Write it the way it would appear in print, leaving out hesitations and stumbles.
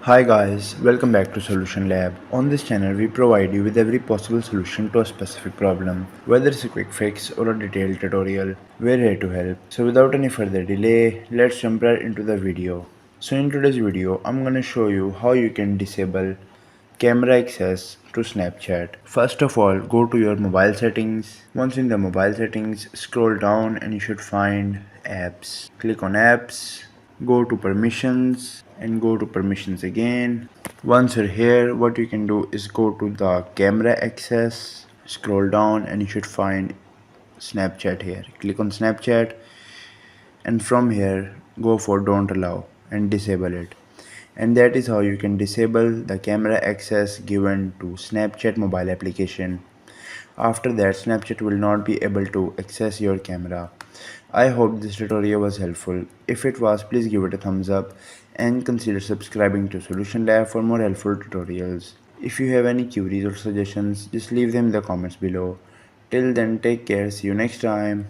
Hi guys, welcome back to Solution Lab. On this channel, we provide you with every possible solution to a specific problem. Whether it's a quick fix or a detailed tutorial, we're here to help. So without any further delay, let's jump right into the video. So in today's video, I'm gonna show you how you can disable camera access to Snapchat. First of all, go to your mobile settings. Once in the mobile settings, scroll down and you should find apps. Click on apps, go to permissions and go to permissions again. Once you're here, what you can do is go to the camera access, scroll down and you should find Snapchat here. Click on Snapchat and from here go for don't allow and disable it. And that is how you can disable the camera access given to Snapchat mobile application. After that, Snapchat will not be able to access your camera. I hope this tutorial was helpful. If it was, please give it a thumbs up and consider subscribing to Solution Lab for more helpful tutorials. If you have any queries or suggestions, just leave them in the comments below. Till then, take care. See you next time.